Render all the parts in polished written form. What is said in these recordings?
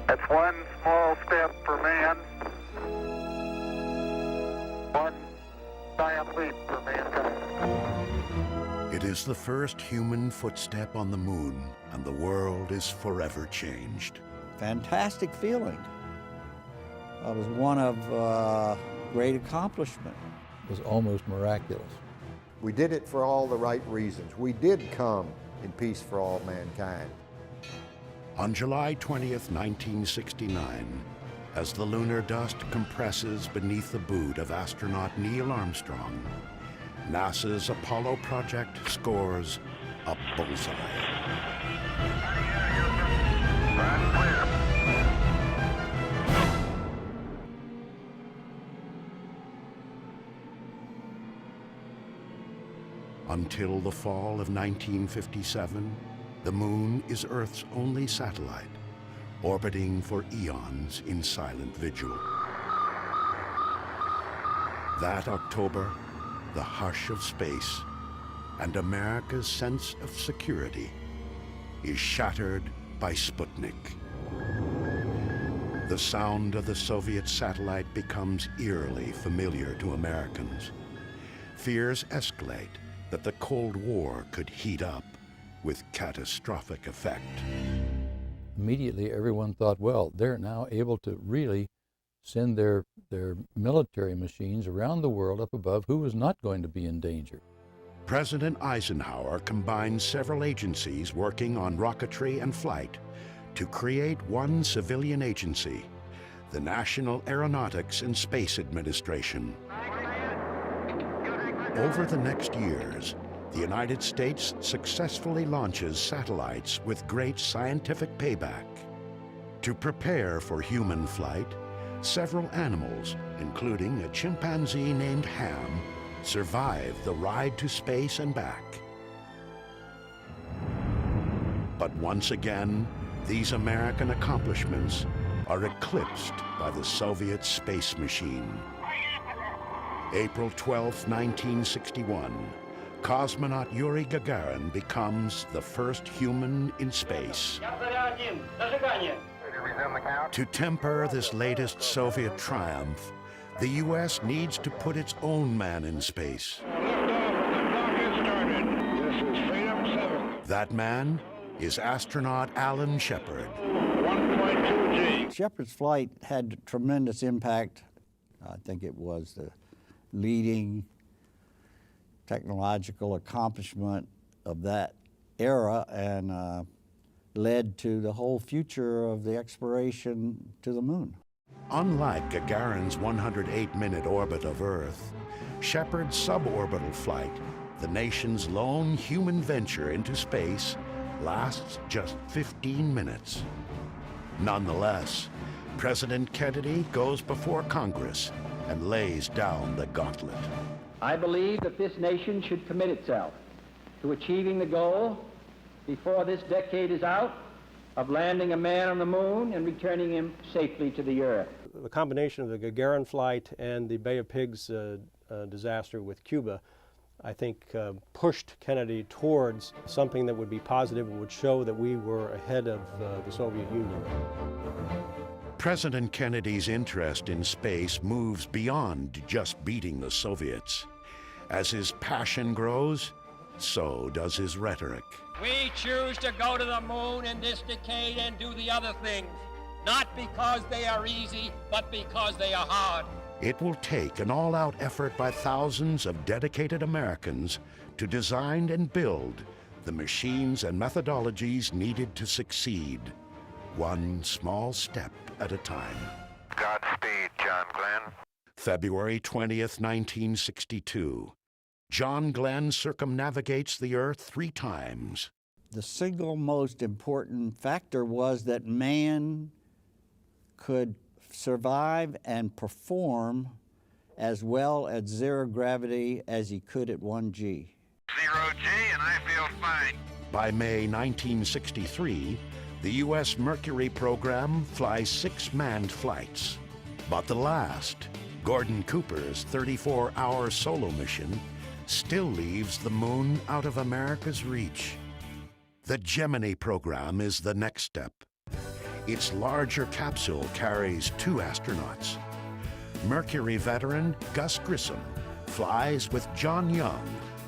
That's one small step for man, one giant leap for mankind. It is the first human footstep on the moon, and the world is forever changed. Fantastic feeling. It was one of great accomplishment. It was almost miraculous. We did it for all the right reasons. We did come in peace for all mankind. On July 20th, 1969, as the lunar dust compresses beneath the boot of astronaut Neil Armstrong, NASA's Apollo project scores a bullseye. Until the fall of 1957, the moon is Earth's only satellite, orbiting for eons in silent vigil. That October, the hush of space and America's sense of security is shattered by Sputnik. The sound of the Soviet satellite becomes eerily familiar to Americans. Fears escalate that the Cold War could heat up with catastrophic effect. Immediately, everyone thought, well, they're now able to really send their military machines around the world up above. Who is not going to be in danger? President Eisenhower combined several agencies working on rocketry and flight to create one civilian agency, the National Aeronautics and Space Administration. Over the next years, the United States successfully launches satellites with great scientific payback. To prepare for human flight, several animals, including a chimpanzee named Ham, survived the ride to space and back. But once again, these American accomplishments are eclipsed by the Soviet space machine. April 12, 1961, cosmonaut Yuri Gagarin becomes the first human in space. To temper this latest Soviet triumph, the U.S. needs to put its own man in space. That man is astronaut Alan Shepard. 1.2 G. Shepard's flight had tremendous impact. I think it was the leading technological accomplishment of that era and led to the whole future of the exploration to the moon. Unlike Gagarin's 108-minute orbit of Earth, Shepard's suborbital flight, the nation's lone human venture into space, lasts just 15 minutes. Nonetheless, President Kennedy goes before Congress and lays down the gauntlet. I believe that this nation should commit itself to achieving the goal before this decade is out of landing a man on the moon and returning him safely to the Earth. The combination of the Gagarin flight and the Bay of Pigs disaster with Cuba, I think, pushed Kennedy towards something that would be positive and would show that we were ahead of the Soviet Union. President Kennedy's interest in space moves beyond just beating the Soviets. As his passion grows, so does his rhetoric. We choose to go to the moon in this decade and do the other things, not because they are easy, but because they are hard. It will take an all-out effort by thousands of dedicated Americans to design and build the machines and methodologies needed to succeed, one small step at a time. Godspeed, John Glenn. February 20th, 1962. John Glenn circumnavigates the Earth 3 times. The single most important factor was that man could survive and perform as well at 0 gravity as he could at 1 G. 0 G, and I feel fine. By May 1963, the U.S. Mercury program flies 6 manned flights. But the last, Gordon Cooper's 34-hour solo mission, still leaves the moon out of America's reach. The Gemini program is the next step. Its larger capsule carries 2 astronauts. Mercury veteran Gus Grissom flies with John Young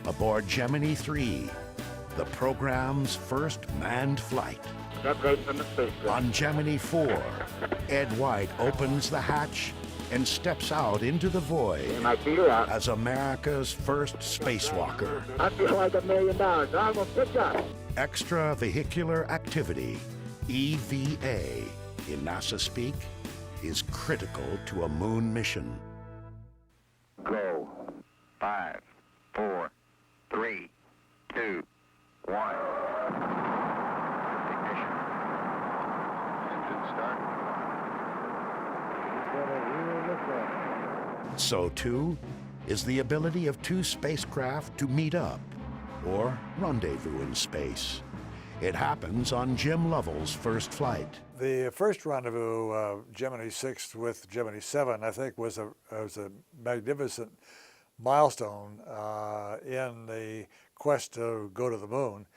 aboard Gemini 3, the program's first manned flight. On Gemini 4, Ed White opens the hatch and steps out into the void as America's first spacewalker. I feel like $1 million. I'm gonna pick up. Extravehicular activity, EVA, in NASA speak, is critical to a moon mission. Go. 5, 4, 3, 2, 1. Ignition. Engine start. So too is the ability of 2 spacecraft to meet up or rendezvous in space. It happens on Jim Lovell's first flight. The first rendezvous, Gemini 6 with Gemini 7, I think was a magnificent milestone in the quest to go to the moon,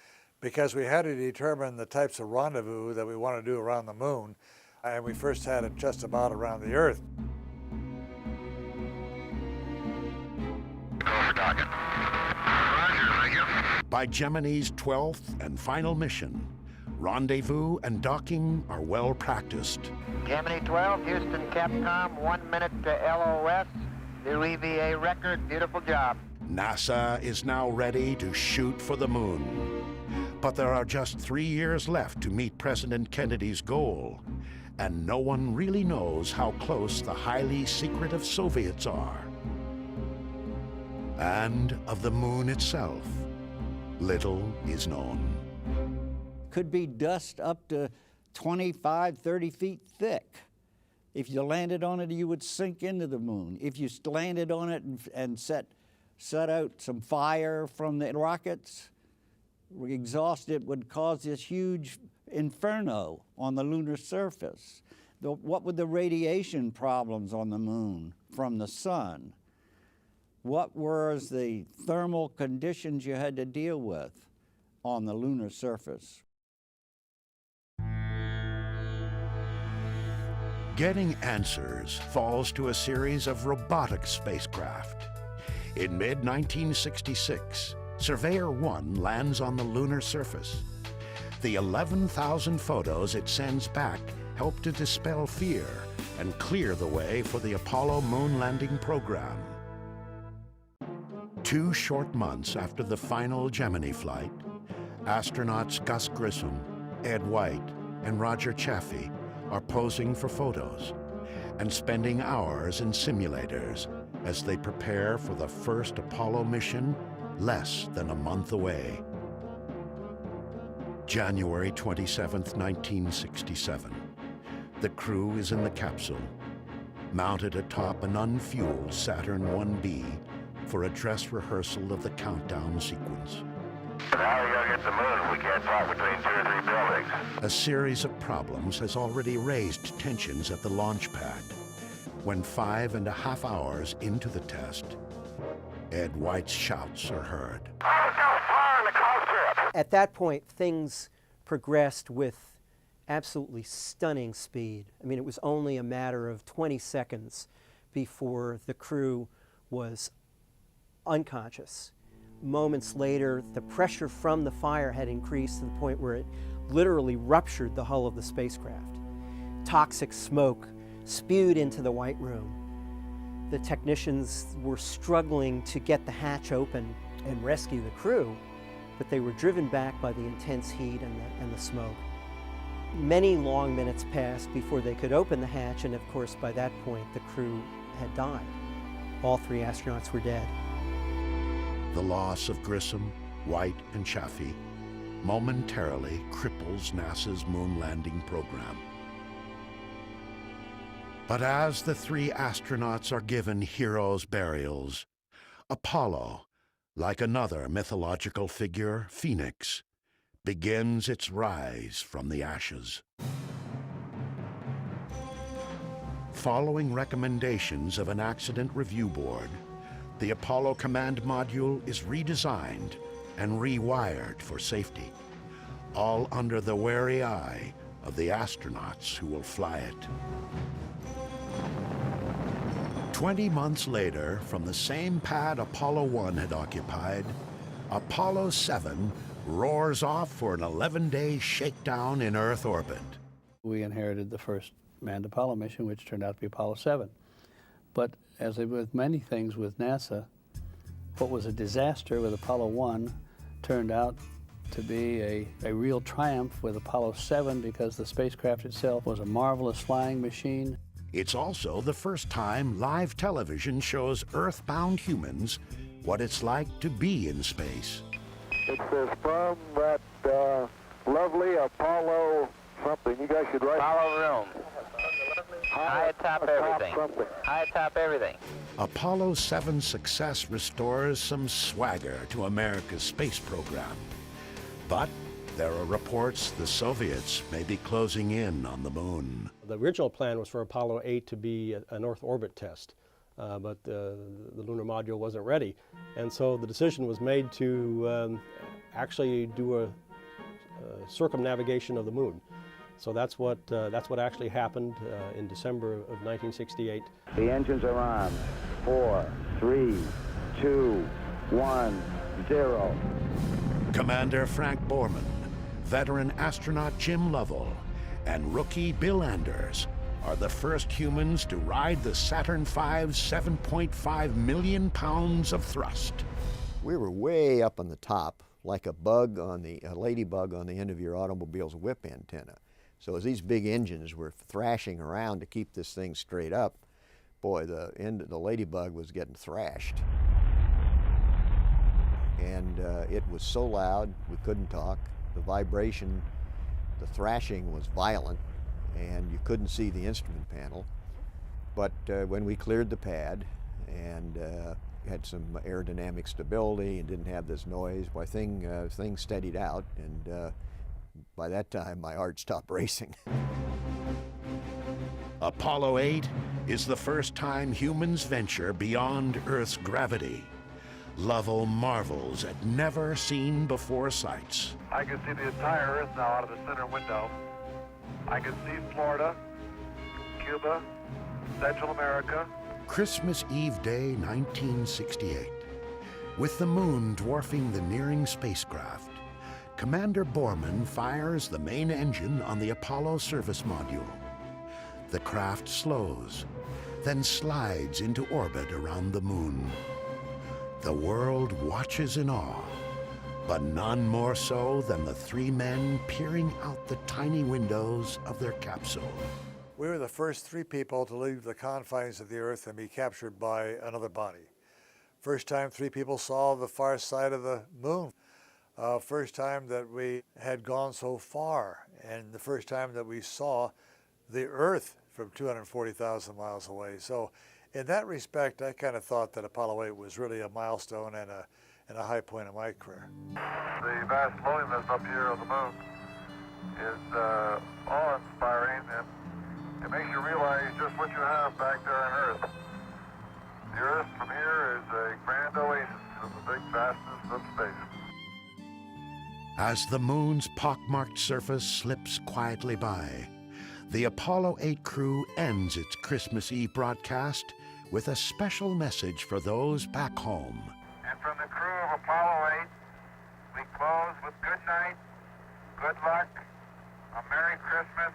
because we had to determine the types of rendezvous that we want to do around the moon, and we first had it just about around the Earth. By Gemini's 12th and final mission, rendezvous and docking are well practiced. Gemini 12, Houston, Capcom, 1 minute to LOS. New EVA record, beautiful job. NASA is now ready to shoot for the moon. But there are just 3 years left to meet President Kennedy's goal, and no one really knows how close the highly secretive Soviets are. And of the moon itself, little is known. Could be dust up to 25, 30 feet thick. If you landed on it, you would sink into the moon. If you landed on it and set out some fire from the rockets, exhaust, it would cause this huge inferno on the lunar surface. What were the radiation problems on the moon from the sun? What were the thermal conditions you had to deal with on the lunar surface? Getting answers falls to a series of robotic spacecraft. In mid-1966, Surveyor 1 lands on the lunar surface. The 11,000 photos it sends back help to dispel fear and clear the way for the Apollo moon landing program. 2 short months after the final Gemini flight, astronauts Gus Grissom, Ed White, and Roger Chaffee are posing for photos and spending hours in simulators as they prepare for the first Apollo mission less than a month away. January 27, 1967. The crew is in the capsule, mounted atop an unfueled Saturn 1B for a dress rehearsal of the countdown sequence. Now we gotta get to the moon. We can't talk between 2 or 3 buildings. A series of problems has already raised tensions at the launch pad when 5.5 hours into the test, Ed White's shouts are heard. At that point, things progressed with absolutely stunning speed. I mean, it was only a matter of 20 seconds before the crew was unconscious. Moments later, the pressure from the fire had increased to the point where it literally ruptured the hull of the spacecraft. Toxic smoke spewed into the White Room. The technicians were struggling to get the hatch open and rescue the crew, but they were driven back by the intense heat and the smoke. Many long minutes passed before they could open the hatch, and of course by that point the crew had died. All 3 astronauts were dead. The loss of Grissom, White, and Chaffee momentarily cripples NASA's moon landing program. But as the 3 astronauts are given heroes' burials, Apollo, like another mythological figure, Phoenix, begins its rise from the ashes. Following recommendations of an accident review board, the Apollo Command Module is redesigned and rewired for safety, all under the wary eye of the astronauts who will fly it. 20 months later, from the same pad Apollo 1 had occupied, Apollo 7 roars off for an 11-day shakedown in Earth orbit. We inherited the first manned Apollo mission, which turned out to be Apollo 7. But as with many things with NASA, what was a disaster with Apollo 1 turned out to be a real triumph with Apollo 7 because the spacecraft itself was a marvelous flying machine. It's also the first time live television shows Earth-bound humans what it's like to be in space. It says from that lovely Apollo something. You guys should write. Apollo room. High atop everything. High atop everything. Apollo 7's success restores some swagger to America's space program. But there are reports the Soviets may be closing in on the moon. The original plan was for Apollo 8 to be an Earth orbit test, but the lunar module wasn't ready. And so the decision was made to actually do a circumnavigation of the moon. So that's what actually happened in December of 1968. The engines are on. 4, 3, 2, 1, 0. Commander Frank Borman, veteran astronaut Jim Lovell, and rookie Bill Anders are the first humans to ride the Saturn V's 7.5 million pounds of thrust. We were way up on the top, like a ladybug on the end of your automobile's whip antenna. So as these big engines were thrashing around to keep this thing straight up, boy, the ladybug was getting thrashed. And it was so loud, we couldn't talk. The vibration, the thrashing was violent, and you couldn't see the instrument panel. But when we cleared the pad and had some aerodynamic stability and didn't have this noise, why things steadied out, and by that time my heart stopped racing. Apollo 8 is the first time humans venture beyond Earth's gravity. Lovell marvels at never-seen-before sights. I can see the entire Earth now out of the center window. I can see Florida, Cuba, Central America. Christmas Eve Day, 1968. With the moon dwarfing the nearing spacecraft, Commander Borman fires the main engine on the Apollo service module. The craft slows, then slides into orbit around the moon. The world watches in awe, but none more so than the three men peering out the tiny windows of their capsule. We were the first three people to leave the confines of the Earth and be captured by another body. First time three people saw the far side of the moon. First time that we had gone so far, and the first time that we saw the Earth from 240,000 miles away. So in that respect, I kind of thought that Apollo 8 was really a milestone and a high point of my career. The vast loneliness up here on the moon is awe-inspiring, and it makes you realize just what you have back there on Earth. The Earth from here is a grand oasis in the big vastness of space. As the moon's pockmarked surface slips quietly by, the Apollo 8 crew ends its Christmas Eve broadcast with a special message for those back home. And from the crew of Apollo 8, we close with good night, good luck, a Merry Christmas,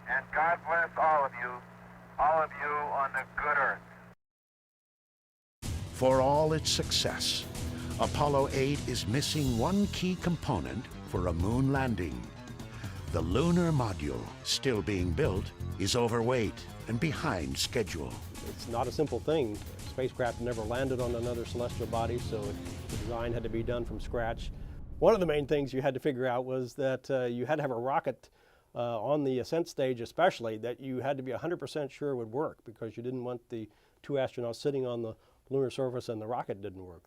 and God bless all of you on the good Earth. For all its success, Apollo 8 is missing one key component for a moon landing. The lunar module, still being built, is overweight and behind schedule. It's not a simple thing. Spacecraft never landed on another celestial body, so the design had to be done from scratch. One of the main things you had to figure out was that you had to have a rocket on the ascent stage especially that you had to be 100% sure would work, because you didn't want the two astronauts sitting on the lunar surface and the rocket didn't work.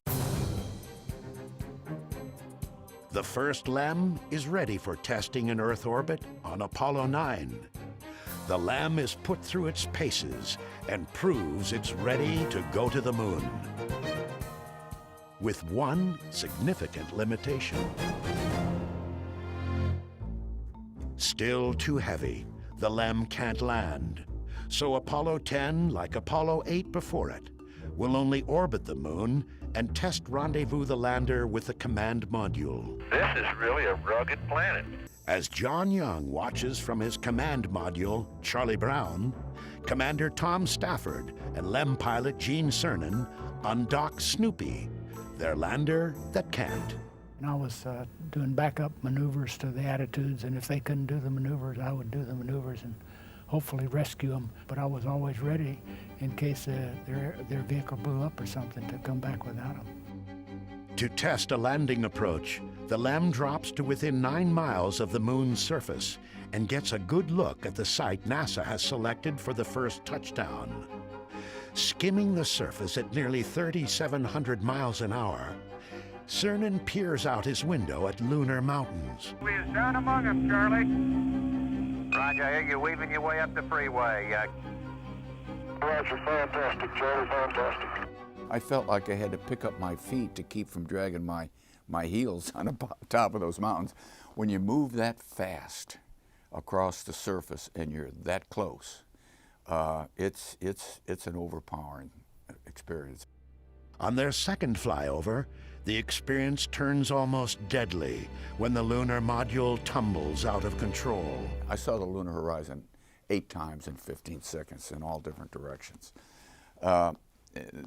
The first LEM is ready for testing in Earth orbit on Apollo 9. The LEM is put through its paces and proves it's ready to go to the moon. With one significant limitation. Still too heavy, the LEM can't land. So Apollo 10, like Apollo 8 before it, will only orbit the moon and test rendezvous the lander with a command module. This is really a rugged planet. As John Young watches from his command module, Charlie Brown, Commander Tom Stafford and LEM pilot Gene Cernan undock Snoopy, their lander that can't. And I was doing backup maneuvers to the attitudes, and if they couldn't do the maneuvers, I would do the maneuvers and hopefully rescue them. But I was always ready in case their vehicle blew up or something to come back without them. To test a landing approach, the LEM drops to within 9 miles of the moon's surface and gets a good look at the site NASA has selected for the first touchdown. Skimming the surface at nearly 3,700 miles an hour, Cernan peers out his window at Lunar Mountains. We is down among them, Charlie. Roger, I hear you weaving your way up the freeway. Roger, fantastic, Charlie, fantastic. I felt like I had to pick up my feet to keep from dragging my heels on the top of those mountains. When you move that fast across the surface and you're that close, it's an overpowering experience. On their second flyover, the experience turns almost deadly when the lunar module tumbles out of control. I saw the lunar horizon 8 times in 15 seconds in all different directions.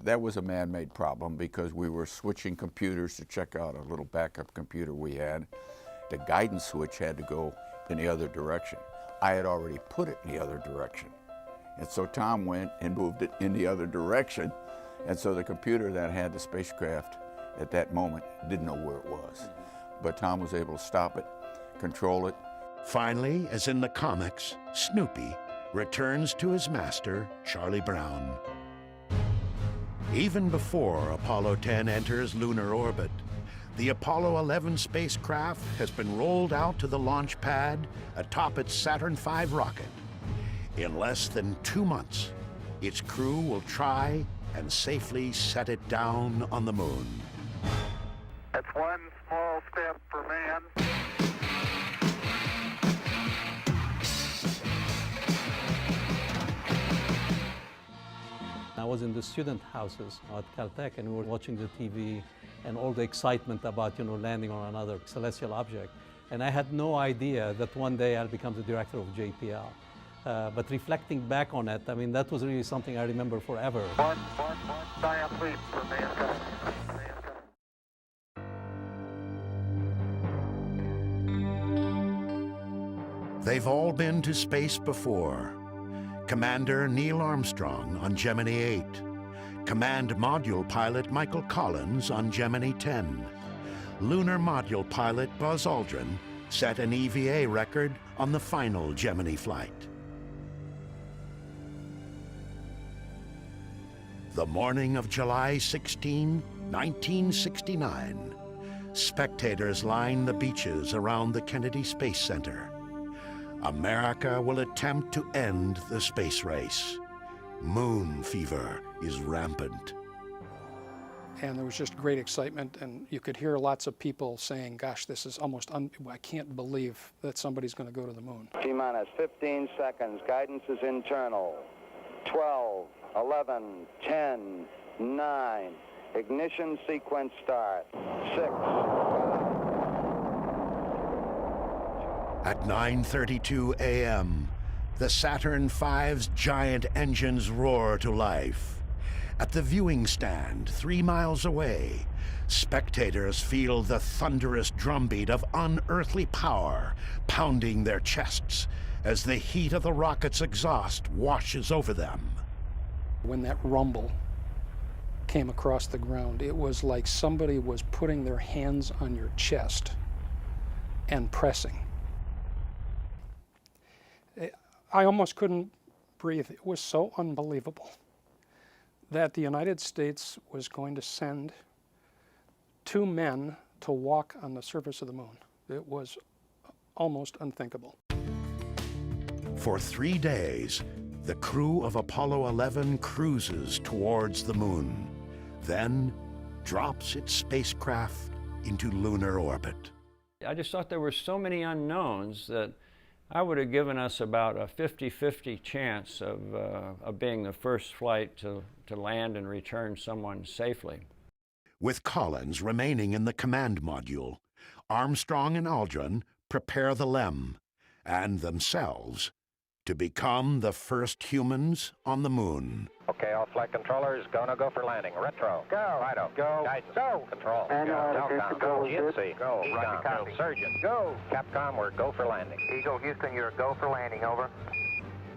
That was a man-made problem because we were switching computers to check out a little backup computer we had. The guidance switch had to go in the other direction. I had already put it in the other direction. And so Tom went and moved it in the other direction. And so the computer that had the spacecraft at that moment didn't know where it was. But Tom was able to stop it, control it. Finally, as in the comics, Snoopy returns to his master, Charlie Brown. Even before Apollo 10 enters lunar orbit, the Apollo 11 spacecraft has been rolled out to the launch pad atop its Saturn V rocket. In less than 2 months, its crew will try and safely set it down on the moon. That's one small step for man. I was in the student houses at Caltech, and we were watching the TV and all the excitement about, landing on another celestial object. And I had no idea that one day I'll become the director of JPL. But reflecting back on it, I mean, that was really something I remember forever. One giant leap for mankind. They've all been to space before. Commander Neil Armstrong on Gemini 8, Command Module Pilot Michael Collins on Gemini 10, Lunar Module Pilot Buzz Aldrin set an EVA record on the final Gemini flight. The morning of July 16, 1969, spectators line the beaches around the Kennedy Space Center. America will attempt to end the space race. Moon fever is rampant. And there was just great excitement, and you could hear lots of people saying, gosh, this is almost, I can't believe that somebody's going to go to the moon. T-minus 15 seconds. Guidance is internal. 12, 11, 10, 9. Ignition sequence start. 6, 5. At 9:32 a.m., the Saturn V's giant engines roar to life. At the viewing stand 3 miles away, spectators feel the thunderous drumbeat of unearthly power pounding their chests as the heat of the rocket's exhaust washes over them. When that rumble came across the ground, it was like somebody was putting their hands on your chest and pressing. I almost couldn't breathe. It was so unbelievable that the United States was going to send 2 men to walk on the surface of the moon. It was almost unthinkable. For 3 days, the crew of Apollo 11 cruises towards the moon, then drops its spacecraft into lunar orbit. I just thought there were so many unknowns that I would have given us about a 50-50 chance of being the first flight to land and return someone safely. With Collins remaining in the command module, Armstrong and Aldrin prepare the LEM and themselves to become the first humans on the moon. Okay, all flight controllers, go for landing. Retro, go. FIDO, go. Guidance, go. Control, go. Telcom, go. GNC, go. Econ, copy. Surgeon, go. Capcom, we're go for landing. Eagle, Houston, you're go for landing, over.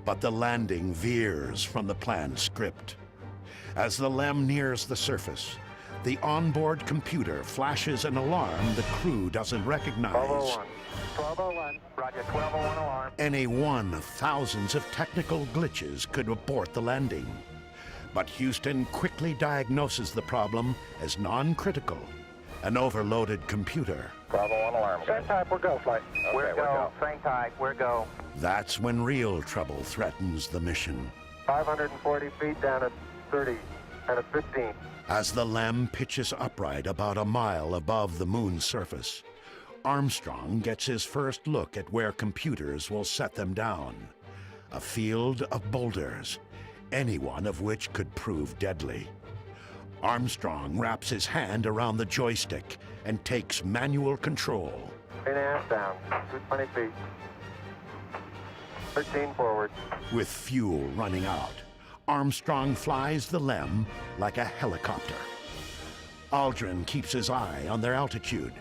But the landing veers from the planned script. As the LEM nears the surface, the onboard computer flashes an alarm the crew doesn't recognize. 1201. 1201. Roger, 1201 alarm. Any one of thousands of technical glitches could abort the landing. But Houston quickly diagnoses the problem as non-critical, an overloaded computer. 1201 alarm. Same type, we're go, flight. Okay, we're go. Same type, we're go. That's when real trouble threatens the mission. 540 feet down at 30 and at 15. As the LEM pitches upright about a mile above the moon's surface, Armstrong gets his first look at where computers will set them down. A field of boulders, any one of which could prove deadly. Armstrong wraps his hand around the joystick and takes manual control. 3.5 down, 220 feet. 13 forward. With fuel running out, Armstrong flies the LEM like a helicopter. Aldrin keeps his eye on their altitude,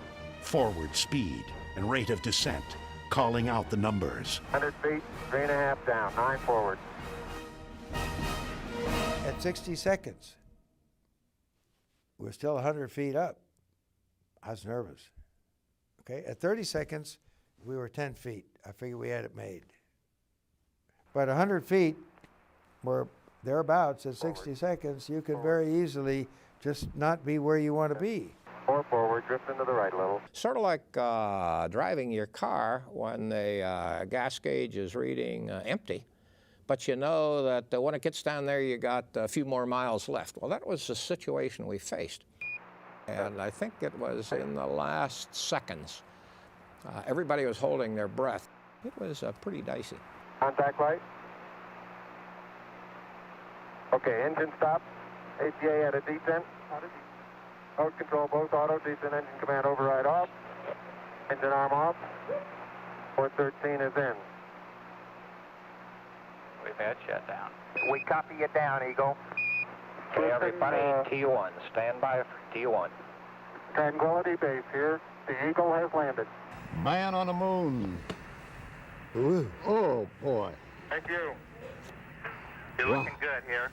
forward speed, and rate of descent, calling out the numbers. 100 feet, 3.5 down, 9 forward. At 60 seconds, we're still 100 feet up. I was nervous. Okay, at 30 seconds, we were 10 feet. I figured we had it made. But 100 feet, we're thereabouts at 60 seconds, you could very easily just not be where you want to be. 4 forward, drift into the right a little. Sort of like driving your car when the gas gauge is reading empty, but you know that when it gets down there, you got a few more miles left. Well, that was the situation we faced. And I think it was in the last seconds. Everybody was holding their breath. It was pretty dicey. Contact light. Okay, engine stop. APA at a descent. Mode control both auto, descent engine command override off. Engine arm off. 413 is in. We've had shutdown. We copy you down, Eagle. Okay, everybody, T1. Stand by for T1. Tranquility Base here. The Eagle has landed. Man on the moon. Ooh. Oh, boy. Thank you. You're looking good here.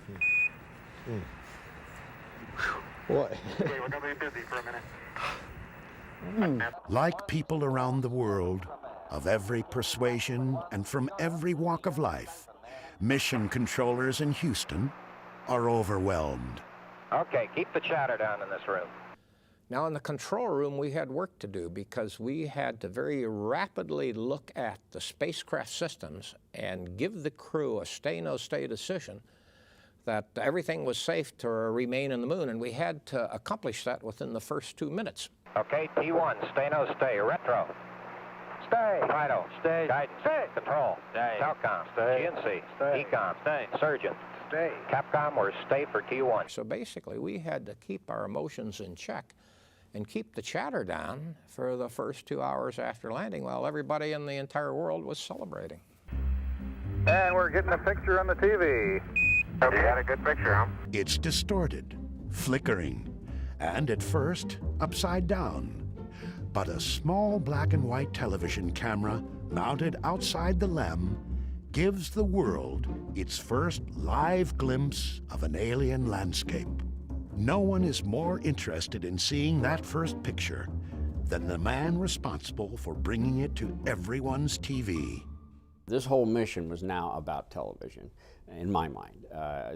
Boy. Okay, we're going to be busy for a minute. Like people around the world, of every persuasion and from every walk of life, mission controllers in Houston are overwhelmed. Okay, keep the chatter down in this room. Now, in the control room, we had work to do because we had to very rapidly look at the spacecraft systems and give the crew a stay-no-stay decision that everything was safe to remain in the moon, and we had to accomplish that within the first 2 minutes. Okay, T1, stay, retro. Stay. FIDO, stay. Guidance, stay. Control, stay. Telcom, stay. GNC, stay. Econ, stay. Surgeon, stay. Capcom, we're stay for T1. So basically, we had to keep our emotions in check and keep the chatter down for the first 2 hours after landing while everybody in the entire world was celebrating. And we're getting a picture on the TV. You got a good picture, huh? It's distorted, flickering, and at first, upside down. But a small black and white television camera mounted outside the LEM gives the world its first live glimpse of an alien landscape. No one is more interested in seeing that first picture than the man responsible for bringing it to everyone's TV. This whole mission was now about television, in my mind.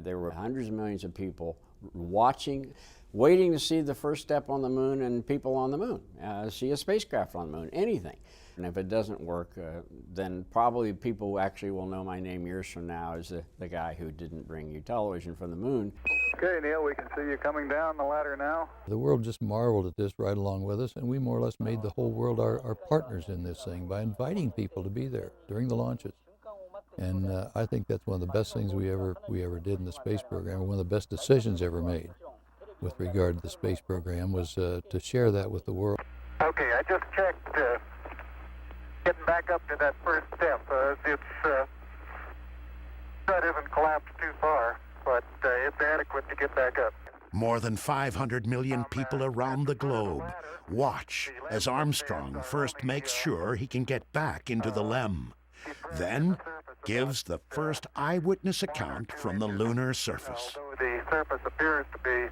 There were hundreds of millions of people watching, waiting to see the first step on the moon and people on the moon, see a spacecraft on the moon, anything. And if it doesn't work, then probably people actually will know my name years from now as the guy who didn't bring you television from the moon. Okay, Neil, we can see you coming down the ladder now. The world just marveled at this right along with us, and we more or less made the whole world our partners in this thing by inviting people to be there during the launches. And I think that's one of the best things we ever did in the space program. One of the best decisions ever made with regard to the space program was to share that with the world. Okay, I just checked getting back up to that first step. It's that isn't collapsed too far, but it's adequate to get back up. More than 500 million people around the globe watch as Armstrong first makes sure he can get back into the LEM, then gives the first eyewitness account from the lunar surface. The surface appears to be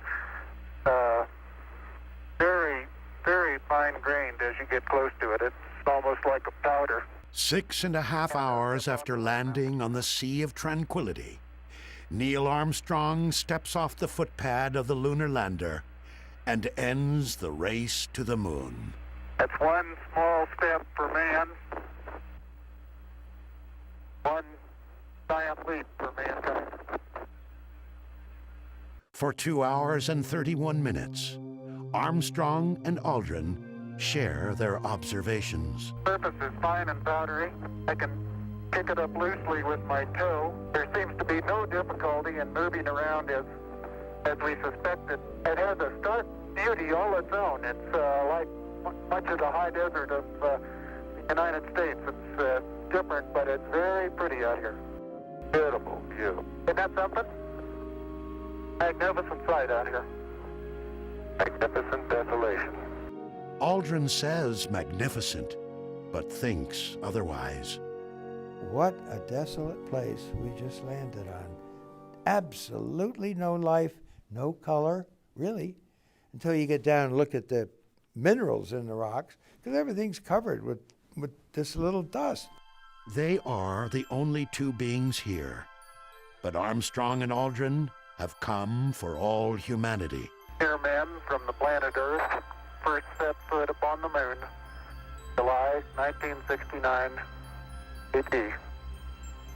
very, very fine-grained as you get close to it. It's almost like a powder. 6.5 hours after landing on the Sea of Tranquility, Neil Armstrong steps off the footpad of the lunar lander and ends the race to the moon. That's one small step for man, one giant leap for mankind. For 2 hours and 31 minutes, Armstrong and Aldrin share their observations. The surface is fine and powdery. I can pick it up loosely with my toe. There seems to be no difficulty in moving around as we suspected. It has a stark beauty all its own. It's like much of the high desert of the United States. It's different, but it's very pretty out here. Beautiful view. Isn't that something? Magnificent sight out here. Magnificent desolation. Aldrin says magnificent, but thinks otherwise. What a desolate place we just landed on. Absolutely no life, no color, really, until you get down and look at the minerals in the rocks, because everything's covered with this little dust. They are the only two beings here, but Armstrong and Aldrin have come for all humanity. Here men from the planet Earth first set foot upon the moon, July 1969 AD.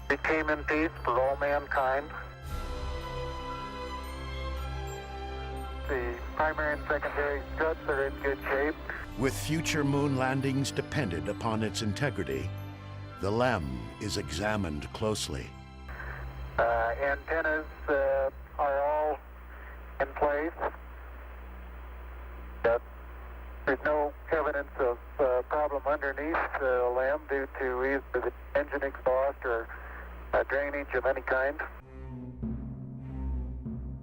We came in peace for all mankind. The primary and secondary struts are in good shape. With future moon landings dependent upon its integrity, the LEM is examined closely. Antennas are all in place. There's no evidence of problem underneath the LEM due to either the engine exhaust or drainage of any kind.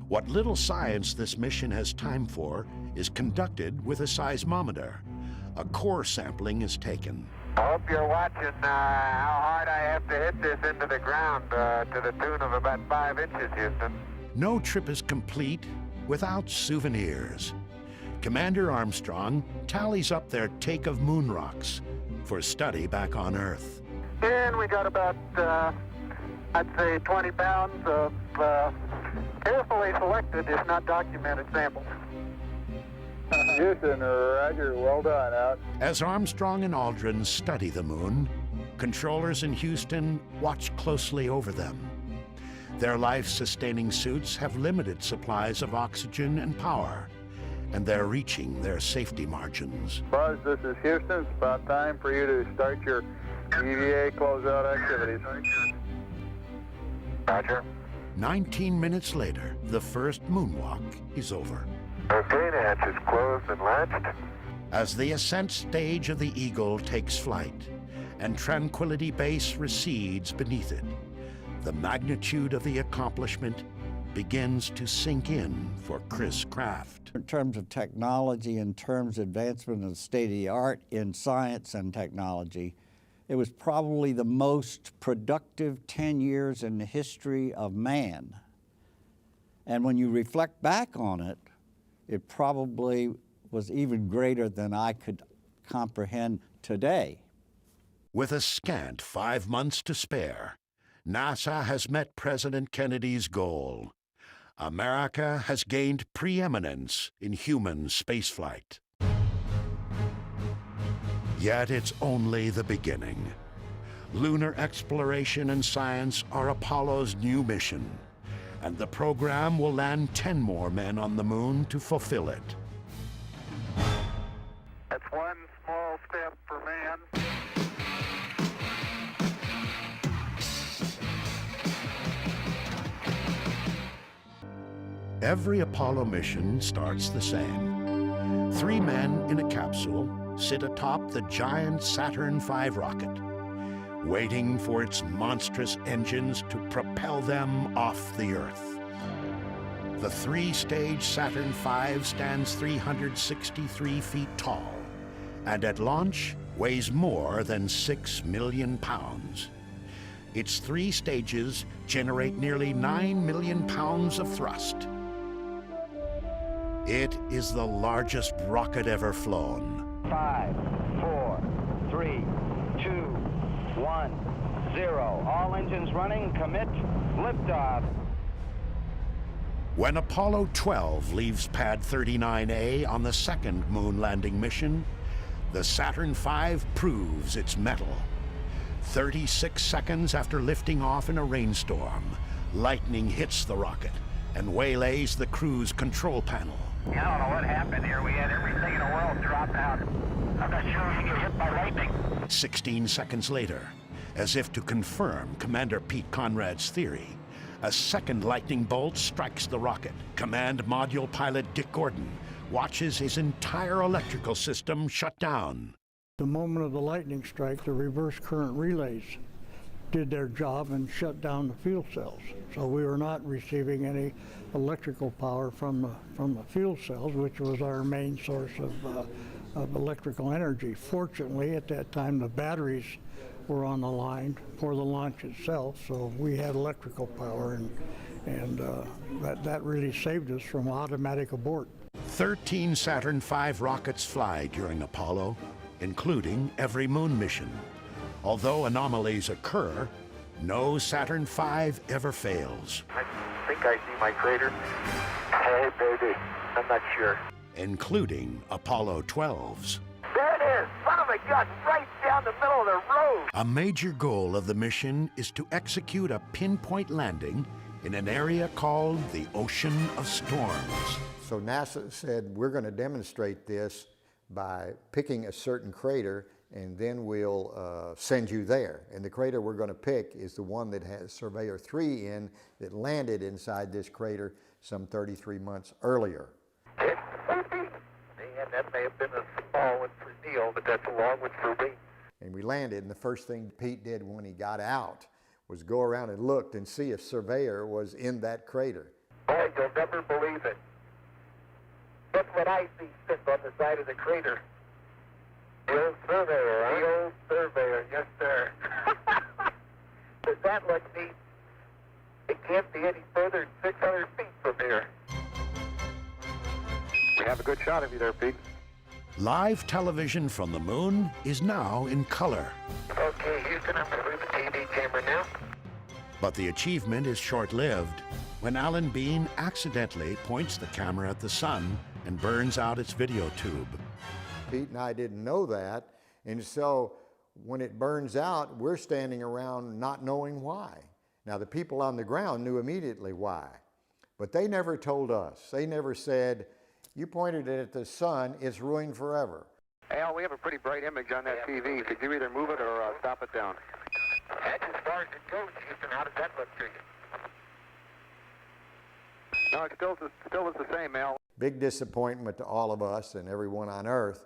What little science this mission has time for is conducted with a seismometer. A core sampling is taken. I hope you're watching how hard I have to hit this into the ground to the tune of about 5 inches, Houston. No trip is complete without souvenirs. Commander Armstrong tallies up their take of moon rocks for study back on Earth. And we got about, I'd say 20 pounds of carefully selected, if not documented, samples. Houston, roger, well done, out. As Armstrong and Aldrin study the moon, controllers in Houston watch closely over them. Their life-sustaining suits have limited supplies of oxygen and power, and they're reaching their safety margins. Buzz, this is Houston. It's about time for you to start your EVA closeout activities. Roger. 19 minutes later, the first moonwalk is over. Okay, the hatch is closed and latched. As the ascent stage of the Eagle takes flight and Tranquility Base recedes beneath it, the magnitude of the accomplishment begins to sink in for Chris Kraft. In terms of technology, in terms of advancement of the state of the art in science and technology, it was probably the most productive 10 years in the history of man. And when you reflect back on it, it probably was even greater than I could comprehend today. With a scant 5 months to spare, NASA has met President Kennedy's goal. America has gained preeminence in human spaceflight. Yet it's only the beginning. Lunar exploration and science are Apollo's new mission, and the program will land 10 more men on the moon to fulfill it. That's one small step for man. Every Apollo mission starts the same. 3 men in a capsule sit atop the giant Saturn V rocket, waiting for its monstrous engines to propel them off the Earth. The 3-stage Saturn V stands 363 feet tall, and at launch weighs more than 6 million pounds. Its 3 stages generate nearly 9 million pounds of thrust. It is the largest rocket ever flown. 5, 4, 3, 2, 1, 0. All engines running. Commit. Liftoff. When Apollo 12 leaves Pad 39A on the second moon landing mission, the Saturn V proves its mettle. 36 seconds after lifting off in a rainstorm, lightning hits the rocket and waylays the crew's control panel. I don't know what happened here. We had everything in the world drop out. I'm not sure if you get hit by lightning. 16 seconds later, as if to confirm Commander Pete Conrad's theory, a second lightning bolt strikes the rocket. Command Module pilot Dick Gordon watches his entire electrical system shut down. The moment of the lightning strike, the reverse current relays did their job and shut down the fuel cells. So we were not receiving any electrical power from the fuel cells, which was our main source of electrical energy. Fortunately, at that time, the batteries were on the line for the launch itself, so we had electrical power, and that really saved us from automatic abort. 13 Saturn V rockets fly during Apollo, including every moon mission. Although anomalies occur, no Saturn V ever fails. I think I see my crater. Hey, baby, I'm not sure. Including Apollo 12's. There it is! Son of a gun, right down the middle of the road! A major goal of the mission is to execute a pinpoint landing in an area called the Ocean of Storms. So NASA said, we're going to demonstrate this by picking a certain crater, and then we'll send you there. And the crater we're going to pick is the one that has Surveyor 3 in, that landed inside this crater some 33 months earlier. Man, that may have been a small one for Neil, but that's a long one for me. And we landed, and the first thing Pete did when he got out was go around and looked and see if Surveyor was in that crater. Boy, you'll never believe it. That's what I see sitting on the side of the crater. The old Surveyor, huh? The old Surveyor, yes, sir. Does that look neat? It can't be any further than 600 feet from here. We have a good shot of you there, Pete. Live television from the moon is now in color. Okay, Houston, I'm going to move the TV camera now. But the achievement is short-lived when Alan Bean accidentally points the camera at the sun and burns out its video tube. Pete and I didn't know that, and so when it burns out, we're standing around not knowing why. Now, the people on the ground knew immediately why, but they never told us. They never said, you pointed it at the sun, it's ruined forever. Al, we have a pretty bright image on that TV. Could you either move it or stop it down? That's as far as it goes, Houston. How does that look to you? No, it still is the same, Al. Big disappointment to all of us and everyone on Earth.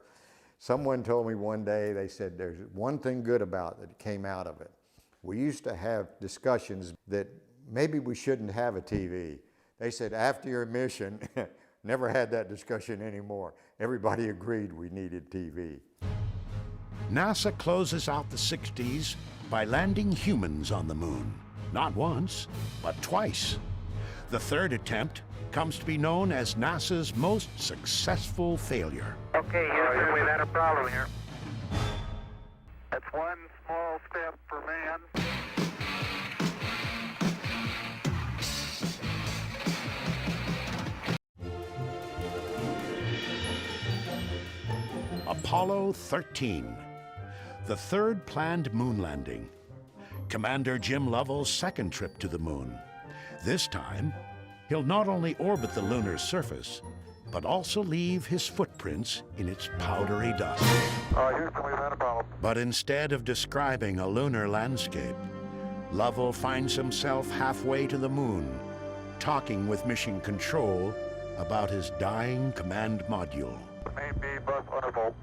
Someone told me one day, they said, there's one thing good about it that came out of it. We used to have discussions that maybe we shouldn't have a TV. They said, after your mission, never had that discussion anymore. Everybody agreed we needed TV. NASA closes out the 60s by landing humans on the moon. Not once, but twice. The third attempt comes to be known as NASA's most successful failure. Okay, Houston, we've had a problem here. That's one small step for man. Apollo 13, The third planned moon landing. Commander Jim Lovell's second trip to the moon. This time, he'll not only orbit the lunar surface, but also leave his footprints in its powdery dust. Houston, we've had a problem. But instead of describing a lunar landscape, Lovell finds himself halfway to the moon, talking with Mission Control about his dying command module. Main B, bus undervolt.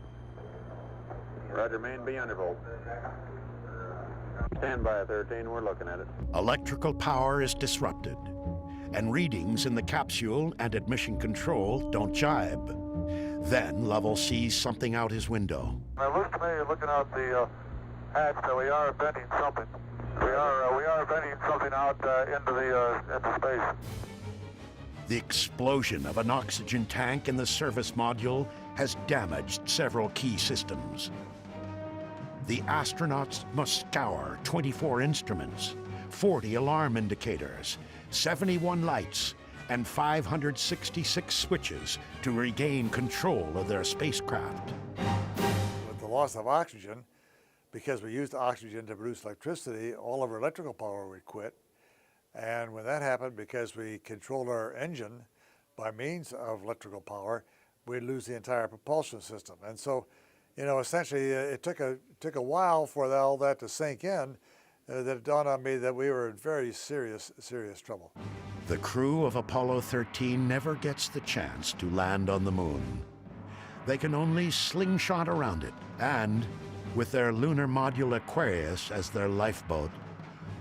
Roger, main B undervolt. Stand by 13, we're looking at it. Electrical power is disrupted, and readings in the capsule and at Mission Control don't jibe. Then Lovell sees something out his window. It looks to me, looking out the hatch, that we are venting something. We are venting something out into space. The explosion of an oxygen tank in the service module has damaged several key systems. The astronauts must scour 24 instruments, 40 alarm indicators, 71 lights, and 566 switches to regain control of their spacecraft. With the loss of oxygen, because we used oxygen to produce electricity, all of our electrical power would quit. And when that happened, because we controlled our engine by means of electrical power, we'd lose the entire propulsion system. And so, you know, essentially, it took a while for all that to sink in, that it dawned on me that we were in very serious trouble. The crew of Apollo 13 never gets the chance to land on the moon. They can only slingshot around it and, with their lunar module Aquarius as their lifeboat,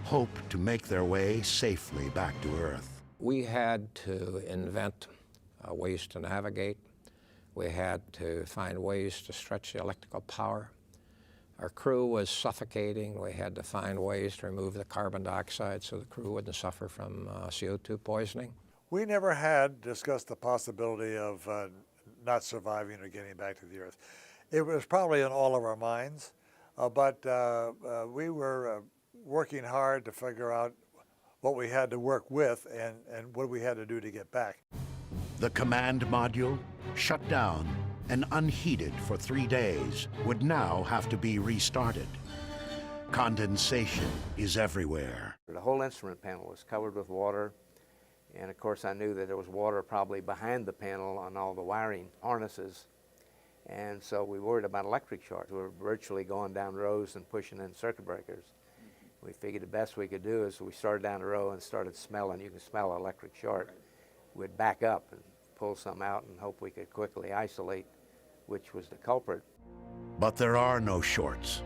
hope to make their way safely back to Earth. We had to invent ways to navigate. We had to find ways to stretch the electrical power. Our crew was suffocating. We had to find ways to remove the carbon dioxide so the crew wouldn't suffer from CO2 poisoning. We never had discussed the possibility of not surviving or getting back to the Earth. It was probably in all of our minds, but we were working hard to figure out what we had to work with and what we had to do to get back. The command module, shut down and unheated for 3 days, would now have to be restarted. Condensation is everywhere. The whole instrument panel was covered with water, and of course I knew that there was water probably behind the panel on all the wiring harnesses, and so we worried about electric shorts. We were virtually going down rows and pushing in circuit breakers. We figured the best we could do is we started down the row and started smelling. You can smell an electric short. We'd back up and pull some out and hope we could quickly isolate which was the culprit. But there are no shorts,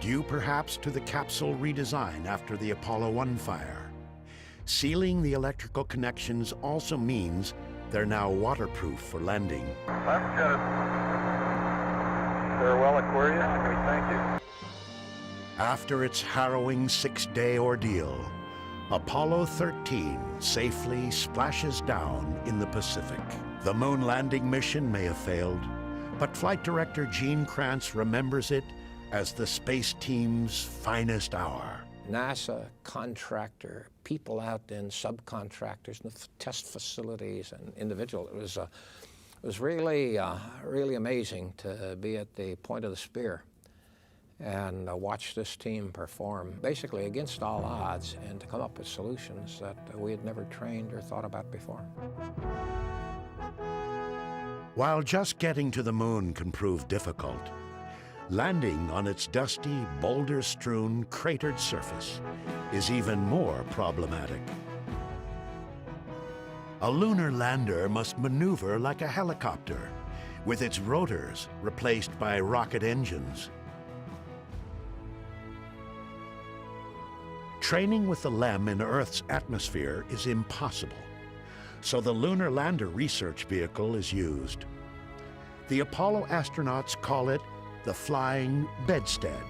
due perhaps to the capsule redesign after the Apollo 1 fire. Sealing the electrical connections also means they're now waterproof for landing. Let's get it. Farewell, Aquarius, and we thank you. After its harrowing 6-day ordeal, Apollo 13 safely splashes down in the Pacific. The moon landing mission may have failed, but Flight Director Gene Kranz remembers it as the space team's finest hour. NASA, contractor, people out in subcontractors, in the test facilities, and individual. It was really, really amazing to be at the point of the spear and watch this team perform basically against all odds and to come up with solutions that we had never trained or thought about before. While just getting to the moon can prove difficult, landing on its dusty, boulder-strewn, cratered surface is even more problematic. A lunar lander must maneuver like a helicopter, with its rotors replaced by rocket engines. Training with the LEM in Earth's atmosphere is impossible, so the Lunar Lander Research Vehicle is used. The Apollo astronauts call it the flying bedstead.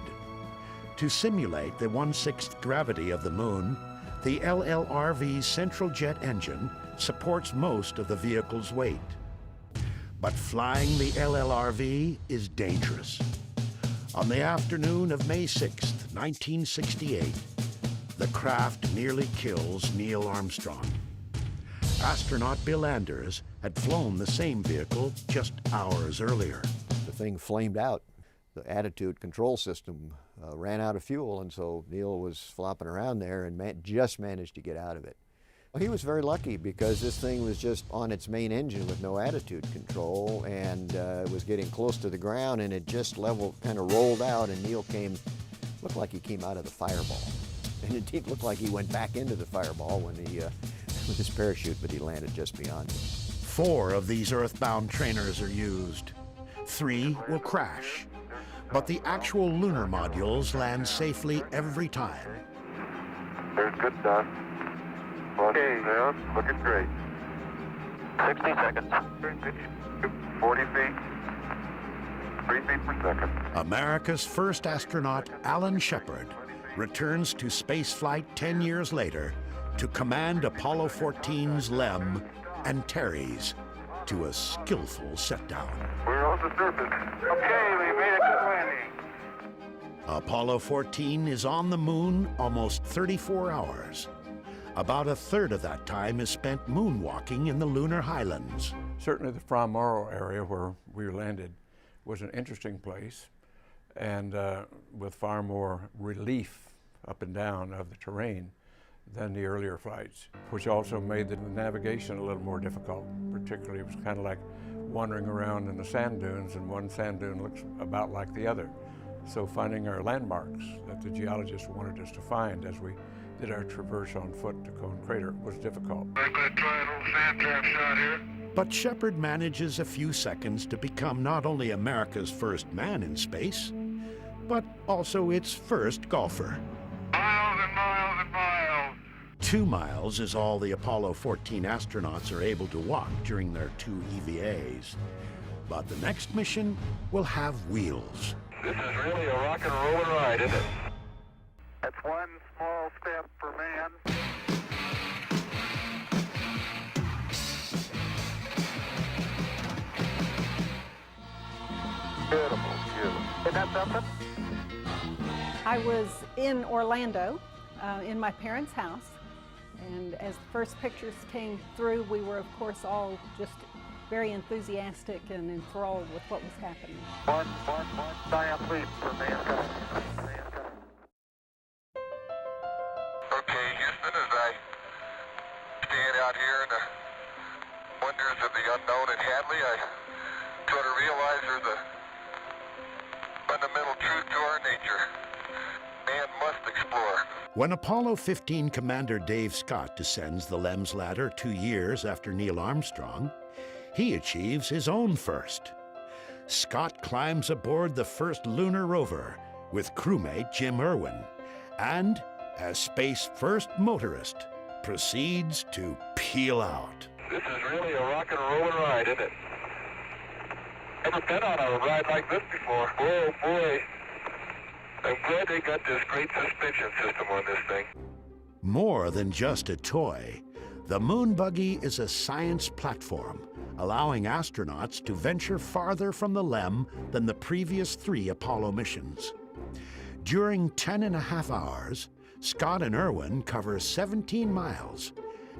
To simulate the 1/6 gravity of the moon, the LLRV's central jet engine supports most of the vehicle's weight. But flying the LLRV is dangerous. On the afternoon of May 6, 1968, the craft nearly kills Neil Armstrong. Astronaut Bill Anders had flown the same vehicle just hours earlier. The thing flamed out The attitude control system ran out of fuel, and so Neil was flopping around there and just managed to get out of it. Well, he was very lucky because this thing was just on its main engine with no attitude control, and it was getting close to the ground, and it just kind of rolled out, and Neil looked like he came out of the fireball. And it did look like he went back into the fireball when with his parachute, but he landed just beyond it. 4 of these earthbound trainers are used. 3 will crash, but the actual lunar modules land safely every time. There's good stuff. Okay, yeah, looking great. 60 seconds. 40 feet. 3 feet per second. America's first astronaut, Alan Shepard, returns to spaceflight 10 years later to command Apollo 14's LEM and Terry's to a skillful set-down. We're on the surface. Okay, we made a good landing. Apollo 14 is on the moon almost 34 hours. About a third of that time is spent moonwalking in the lunar highlands. Certainly the Fra Mauro area where we landed was an interesting place, and with far more relief up and down of the terrain than the earlier flights, which also made the navigation a little more difficult. Particularly, it was kind of like wandering around in the sand dunes, and one sand dune looks about like the other. So finding our landmarks that the geologists wanted us to find as we did our traverse on foot to Cone Crater was difficult. I'm going to try an old sand trap shot here. But Shepard manages a few seconds to become not only America's first man in space, but also its first golfer. Miles and miles and miles. 2 miles is all the Apollo 14 astronauts are able to walk during their 2 EVAs. But the next mission will have wheels. This is really a rock and roll ride, isn't it? That's one small step for man. Beautiful, beautiful. Isn't that something? I was in Orlando in my parents' house, and as the first pictures came through, we were, of course, all just very enthusiastic and enthralled with what was happening. One giant leap for mankind. Okay, Houston, as I stand out here in the wonders of the unknown in Hadley, I sort of realize there's a fundamental truth to our nature. Man must explore. When Apollo 15 Commander Dave Scott descends the LEM's ladder 2 years after Neil Armstrong, he achieves his own first. Scott climbs aboard the first lunar rover with crewmate Jim Irwin, and, as space's first motorist, proceeds to peel out. This is really a rock and roll ride, isn't it? Never been on a ride like this before. Oh boy. I'm glad they got this great suspension system on this thing. More than just a toy, the moon buggy is a science platform, allowing astronauts to venture farther from the LEM than the previous 3 Apollo missions. During 10.5 hours, Scott and Irwin cover 17 miles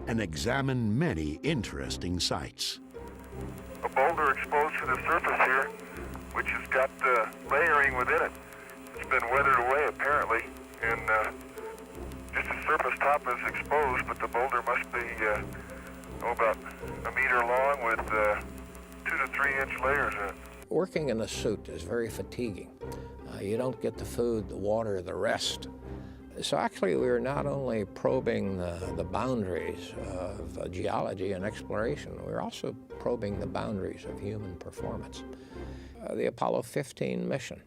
and examine many interesting sights. A boulder exposed to the surface here, which has got layering within it. It's been weathered away apparently, and just the surface top is exposed, but the boulder must be about a meter long with 2 to 3 inch layers in it. Working in a suit is very fatiguing. You don't get the food, the water, the rest. So actually we were not only probing the boundaries of geology and exploration, we were also probing the boundaries of human performance. The Apollo 15 mission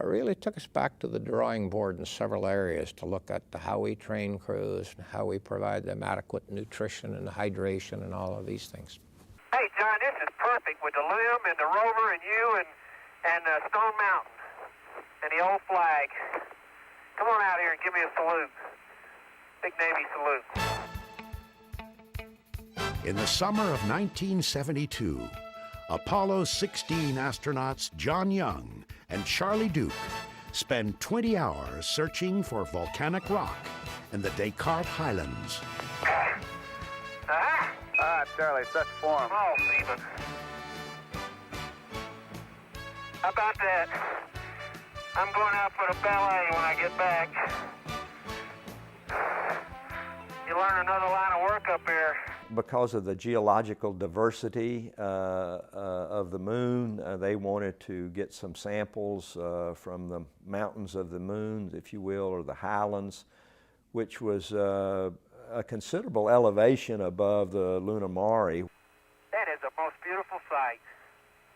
really took us back to the drawing board in several areas to look at how we train crews and how we provide them adequate nutrition and hydration and all of these things. Hey, John, this is perfect with the LEM and the rover and you and Stone Mountain and the old flag. Come on out here and give me a salute. Big Navy salute. In the summer of 1972, Apollo 16 astronauts John Young and Charlie Duke spend 20 hours searching for volcanic rock in the Descartes Highlands. Ah, Charlie, such form. Oh, Stephen. How about that? I'm going out for the ballet when I get back. You learn another line of work up here. Because of the geological diversity of the moon, they wanted to get some samples from the mountains of the moon, if you will, or the highlands, which was a considerable elevation above the Lunar Mare. That is the most beautiful sight.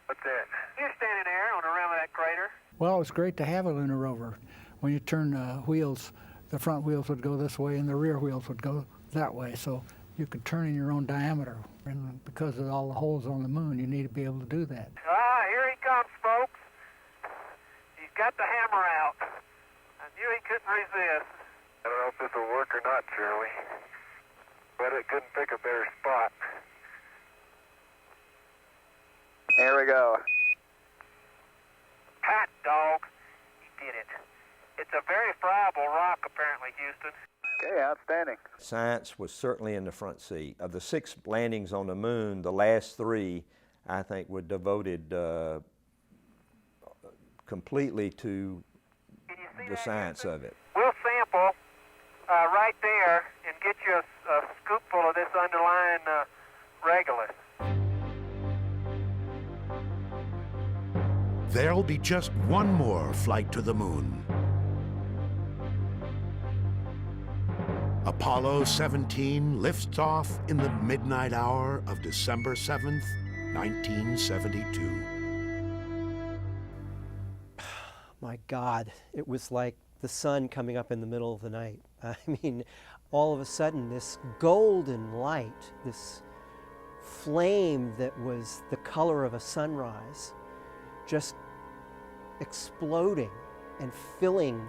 What's that? You're standing there on the rim of that crater. Well, it's great to have a lunar rover. When you turn wheels, the front wheels would go this way and the rear wheels would go that way. So you could turn in your own diameter. And because of all the holes on the moon, you need to be able to do that. Ah, here he comes, folks. He's got the hammer out. I knew he couldn't resist. I don't know if this will work or not, Shirley, but it couldn't pick a better spot. Here we go. Hot dog. He did it. It's a very friable rock, apparently, Houston. Okay, outstanding. Science was certainly in the front seat. Of the 6 landings on the moon, the last 3, I think, were devoted completely to the science of it. We'll sample right there and get you a scoopful of this underlying regolith. There'll be just one more flight to the moon. Apollo 17 lifts off in the midnight hour of December 7th, 1972. My God, it was like the sun coming up in the middle of the night. I mean, all of a sudden, this golden light, this flame that was the color of a sunrise, just exploding and filling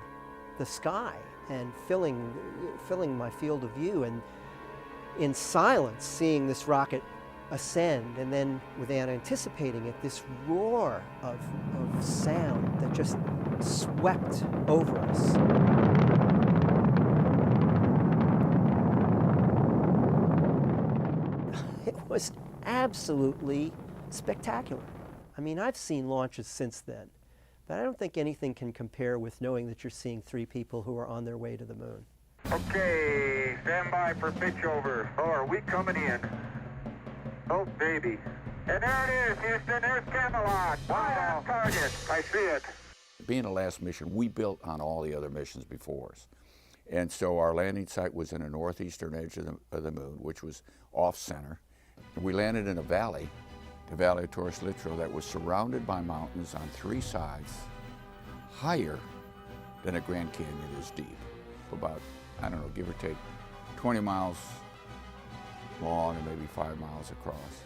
the sky and filling my field of view, and in silence seeing this rocket ascend, and then without anticipating it, this roar of sound that just swept over us. It was absolutely spectacular. I mean, I've seen launches since then, but I don't think anything can compare with knowing that you're seeing 3 people who are on their way to the moon. Okay, stand by for pitch over. Oh, are we coming in? Oh, baby. And there it is, Houston. There's Camelot. Wide on target. I see it. Being the last mission, we built on all the other missions before us. And so our landing site was in the northeastern edge of the moon, which was off-center. And we landed in a valley, the Valley of Torres Litro, that was surrounded by mountains on 3 sides, higher than a Grand Canyon is deep. About, I don't know, give or take 20 miles long and maybe 5 miles across.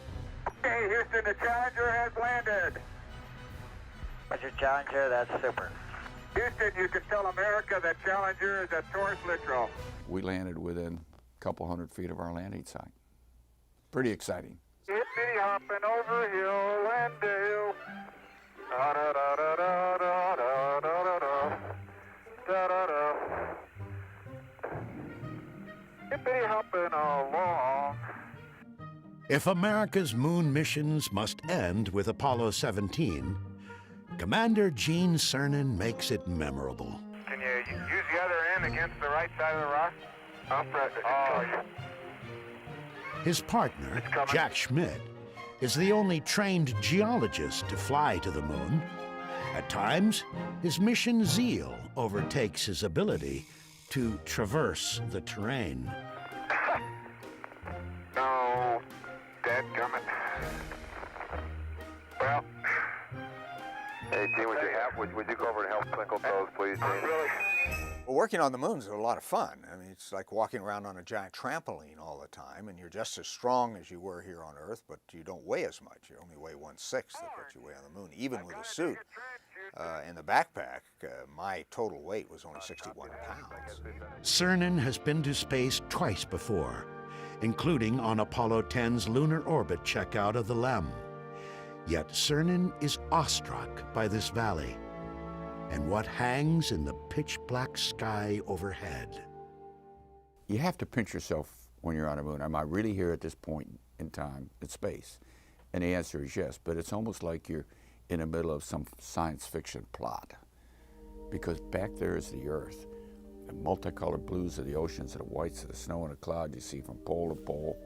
Okay, Houston, the Challenger has landed. What's your Challenger? That's super. Houston, you can tell America that Challenger is at Torres Litro. We landed within a couple hundred feet of our landing site. Pretty exciting. Hippity hopping over hill and dale. Da da da da da da da da da da da da. Hippity hopping along. If America's moon missions must end with Apollo 17, Commander Gene Cernan makes it memorable. Can you use the other end against the right side of the rock? I'll press it. Oh, yeah. His partner, Jack Schmidt, is the only trained geologist to fly to the moon. At times, his mission zeal overtakes his ability to traverse the terrain. No, dadgummit. Well, hey, Gene, would you go over and help twinkle toes, please, Gene? Well, working on the moon is a lot of fun. I mean, it's like walking around on a giant trampoline all the time, and you're just as strong as you were here on Earth, but you don't weigh as much. You only weigh 1/6 of what you weigh on the moon, even with a suit. And the backpack, my total weight was only 61 pounds. Cernan has been to space twice before, including on Apollo 10's lunar orbit checkout of the LEM. Yet Cernan is awestruck by this valley and what hangs in the pitch-black sky overhead. You have to pinch yourself when you're on the moon. Am I really here at this point in time in space? And the answer is yes, but it's almost like you're in the middle of some science fiction plot. Because back there is the Earth, the multicolored blues of the oceans, and the whites of the snow and the cloud you see from pole to pole,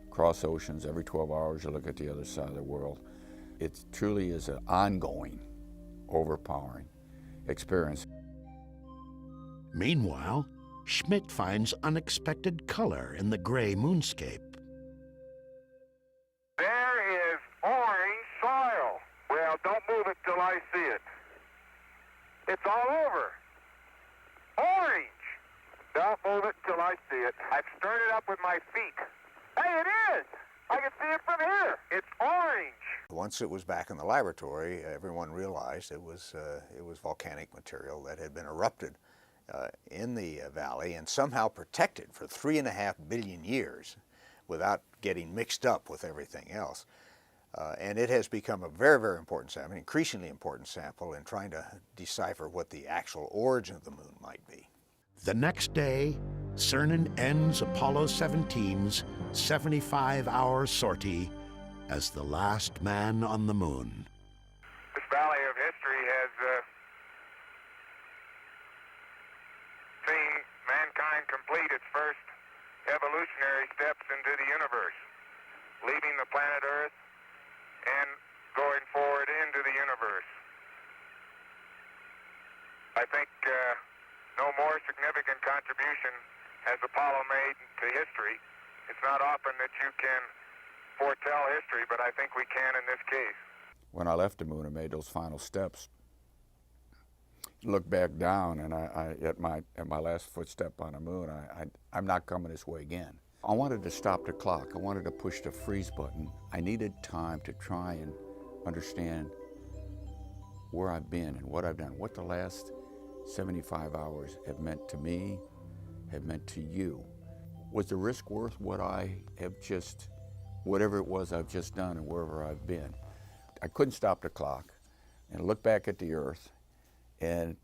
across oceans. Every 12 hours you look at the other side of the world. It truly is an ongoing, overpowering experience. Meanwhile, Schmidt finds unexpected color in the gray moonscape. There is orange soil. Well, don't move it till I see it. It's all over. Orange. Don't move it till I see it. I've stirred it up with my feet. Hey, it is. I can see it from here. It's orange. Once it was back in the laboratory, everyone realized it was volcanic material that had been erupted in the valley and somehow protected for 3.5 billion years without getting mixed up with everything else. And it has become a very, very important sample, an increasingly important sample in trying to decipher what the actual origin of the moon might be. The next day, Cernan ends Apollo 17's 75-hour sortie as the last man on the moon. This valley of history has seen mankind complete its first evolutionary steps into the universe, leaving the planet Earth and going forward into the universe. I think no more significant contribution has Apollo made to history. It's not often that you can foretell history, but I think we can in this case. When I left the moon and made those final steps, looked back down, and at my last footstep on the moon, I'm not coming this way again. I wanted to stop the clock. I wanted to push the freeze button. I needed time to try and understand where I've been and what I've done, what the last 75 hours have meant to me, have meant to you. Was the risk worth what I have just, whatever it was I've just done and wherever I've been? I couldn't stop the clock and look back at the Earth and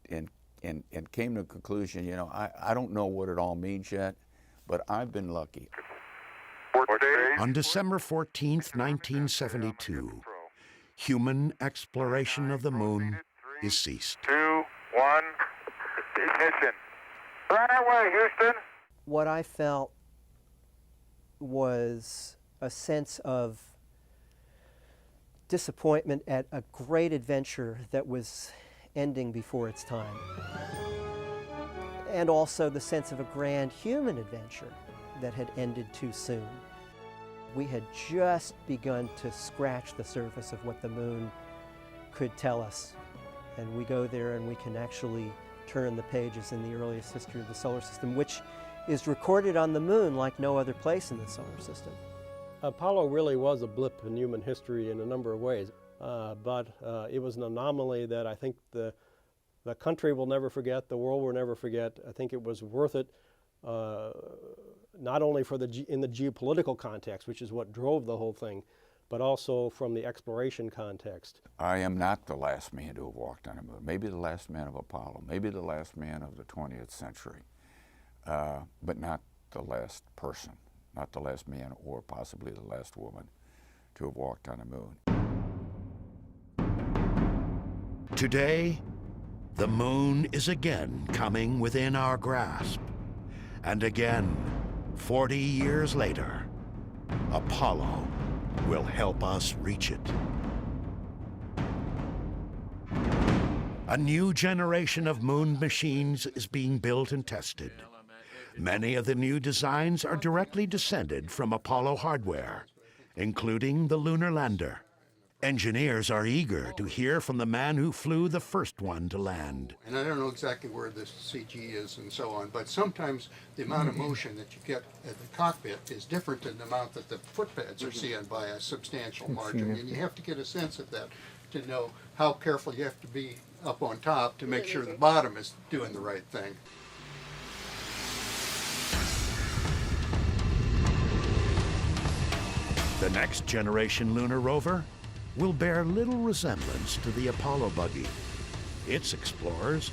came to the conclusion, you know, I don't know what it all means yet, but I've been lucky. On December 14th, 1972, human exploration of the moon is ceased. 2, 1, ignition. Right away, Houston. What I felt was a sense of disappointment at a great adventure that was ending before its time. And also the sense of a grand human adventure that had ended too soon. We had just begun to scratch the surface of what the moon could tell us. And we go there and we can actually turn the pages in the earliest history of the solar system, which is recorded on the moon like no other place in the solar system. Apollo really was a blip in human history in a number of ways, but it was an anomaly that I think the country will never forget, the world will never forget. I think it was worth it, not only for in the geopolitical context, which is what drove the whole thing, but also from the exploration context. I am not the last man to have walked on the moon. Maybe the last man of Apollo, maybe the last man of the 20th century, but not the last person, not the last man or possibly the last woman to have walked on the moon. Today, the moon is again coming within our grasp. And again, 40 years later, Apollo will help us reach it. A new generation of moon machines is being built and tested. Many of the new designs are directly descended from Apollo hardware, including the lunar lander. Engineers are eager to hear from the man who flew the first one to land. And I don't know exactly where this CG is and so on, but sometimes the amount of motion that you get at the cockpit is different than the amount that the footpads are seeing by a substantial margin. And you have to get a sense of that to know how careful you have to be up on top to make sure the bottom is doing the right thing. The next generation lunar rover will bear little resemblance to the Apollo buggy. Its explorers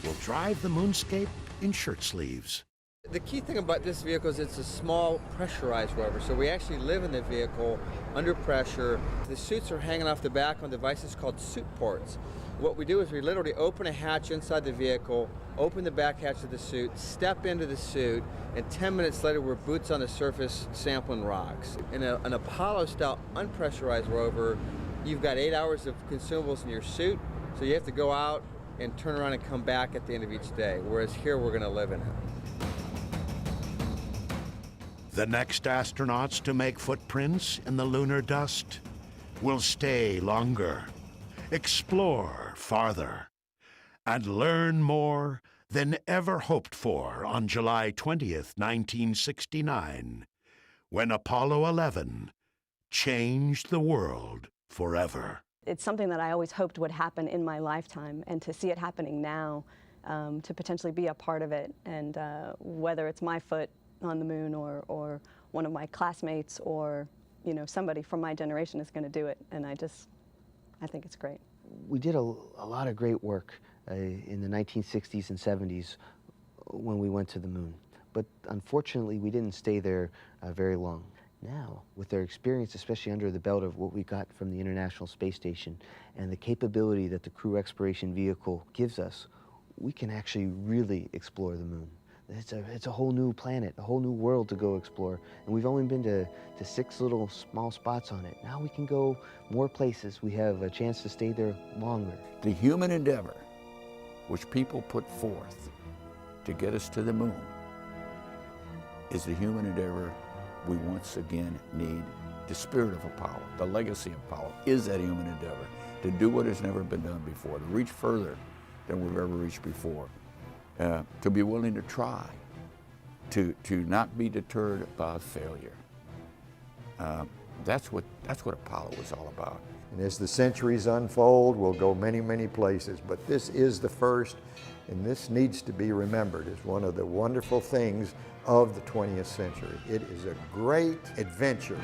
will drive the moonscape in shirt sleeves. The key thing about this vehicle is it's a small pressurized rover, so we actually live in the vehicle under pressure. The suits are hanging off the back on devices called suit ports. What we do is we literally open a hatch inside the vehicle, open the back hatch of the suit, step into the suit, and 10 minutes later we're boots on the surface sampling rocks. In an Apollo-style unpressurized rover, you've got 8 hours of consumables in your suit, so you have to go out and turn around and come back at the end of each day, whereas here we're going to live in it. The next astronauts to make footprints in the lunar dust will stay longer, explore farther, and learn more than ever hoped for on July 20th, 1969, when Apollo 11 changed the world forever. It's something that I always hoped would happen in my lifetime, and to see it happening now, to potentially be a part of it, and whether it's my foot on the moon or one of my classmates or somebody from my generation is going to do it, and I think it's great. We did a lot of great work in the 1960s and 70s when we went to the moon, but unfortunately we didn't stay there very long. Now, with their experience, especially under the belt of what we got from the International Space Station and the capability that the Crew Exploration Vehicle gives us, we can actually really explore the moon. It's a whole new planet, a whole new world to go explore. And we've only been to 6 little small spots on it. Now we can go more places. We have a chance to stay there longer. The human endeavor which people put forth to get us to the moon is the human endeavor we once again need. The spirit of Apollo, the legacy of Apollo, is that human endeavor to do what has never been done before, to reach further than we've ever reached before. To be willing to try, to not be deterred by failure. That's what Apollo was all about. And as the centuries unfold, we'll go many, many places, but this is the first, and this needs to be remembered as one of the wonderful things of the 20th century. It is a great adventure.